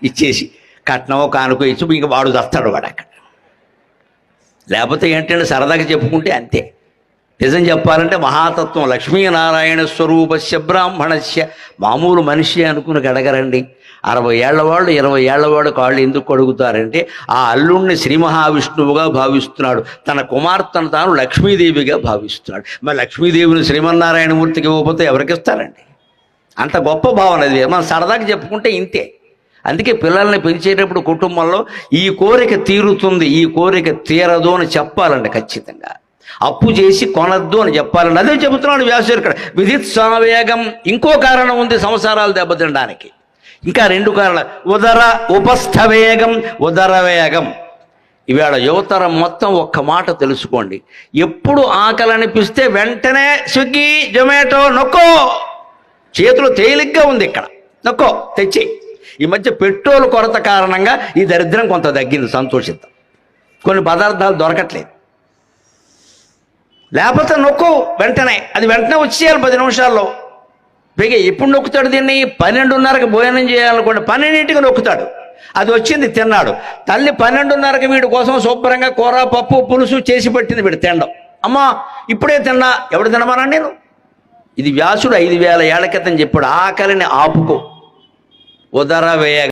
ఇచ్చేసి కట్నమో కానుకో ఇచ్చి ఇంక వాడు చస్తాడు వాడు అక్కడ. లేకపోతే ఏంటంటే సరదాగా చెప్పుకుంటే అంతే. నిజం చెప్పాలంటే మహాతత్వం లక్ష్మీనారాయణ స్వరూపస్య బ్రాహ్మణస్య మామూలు మనిషి అనుకుని అడగరండి. 60 ఏళ్ల వాళ్ళు 20 ఏళ్ల వాడు కాళ్ళు ఎందుకు అడుగుతారంటే ఆ అల్లుణ్ణి శ్రీ మహావిష్ణువుగా భావిస్తున్నాడు, తన కుమార్తెను తాను లక్ష్మీదేవిగా భావిస్తున్నాడు. మరి లక్ష్మీదేవిని శ్రీమన్నారాయణమూర్తికి ఇవ్వకపోతే ఎవరికిస్తారండి? అంత గొప్ప భావన అది. మనం సరదాగా చెప్పుకుంటే ఇంతే. అందుకే పిల్లల్ని పెంచేటప్పుడు కుటుంబంలో ఈ కోరిక తీరుతుంది, ఈ కోరిక తీరదు అని చెప్పాలండి ఖచ్చితంగా. అప్పు చేసి కొనద్దు అని చెప్పాలండి. అదే చెబుతున్నాడు వ్యాసుడు ఇక్కడ. విధిత్సావేగం. ఇంకో కారణం ఉంది సంసారాలు దెబ్బతినడానికి. ఇంకా 2 కారణాలు. ఉదర ఉపస్థవేగం, ఉదర వేగం. ఇవాళ యువతరం మొత్తం ఒక్క మాట తెలుసుకోండి. ఎప్పుడు ఆకలి అనిపిస్తే వెంటనే స్విగ్గీ జొమాటో నొక్కో. చేతులు తేలిగ్గా ఉంది ఇక్కడ, నొక్కో తెచ్చి. ఈ మధ్య పెట్రోల్ కొరత కారణంగా ఈ దరిద్రం కొంత తగ్గింది, సంతోషిద్దాం. కొన్ని పదార్థాలు దొరకట్లేదు. లేకపోతే నొక్కు వెంటనే, అది వెంటనే వచ్చేయాలి 10 నిమిషాల్లో. పైగా ఎప్పుడు నొక్కుతాడు దీన్ని? 12:30కి భోజనం చేయాలనుకోండి, 12ంటికి నొక్కుతాడు. అది వచ్చింది తిన్నాడు. తల్లి 12:30కి వీడి కోసం శుభ్రంగా కూర పప్పు పులుసు చేసి పెట్టింది, వీడు తినడం. అమ్మా ఇప్పుడే తిన్నా, ఎవడు తినమన్నా నేను? ఇది వ్యాసుడు 5000 ఏళ్ల క్రితం చెప్పాడు. ఆకలిని ఆపుకో, ఉదర వేగం.